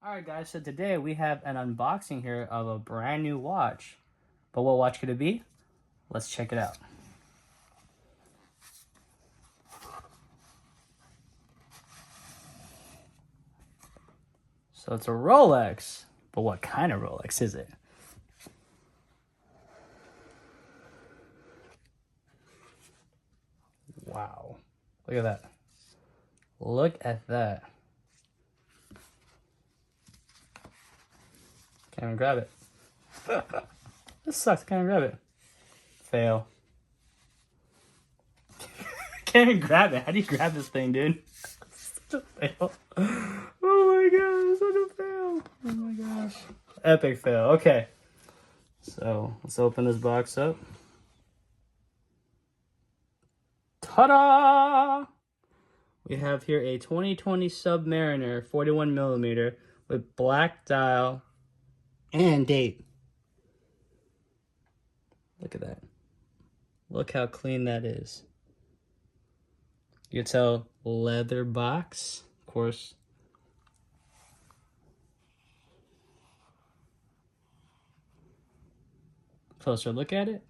Alright guys, so today we have an unboxing here of a brand new watch. But what watch could it be? Let's check it out. So it's a Rolex, but what kind of Rolex is it? Wow, look at that. Look at that. Can't even grab it. This sucks, can't even grab it. Fail. Can't even grab it. How do you grab this thing, dude? Such a fail. Oh my god, such a fail. Oh my gosh. Epic fail. Okay. So let's open this box up. Ta-da! We have here a 2020 Submariner 41 millimeter with black dial and date. Look at that. Look how clean that is. You can tell leather box, of course. Closer look at it.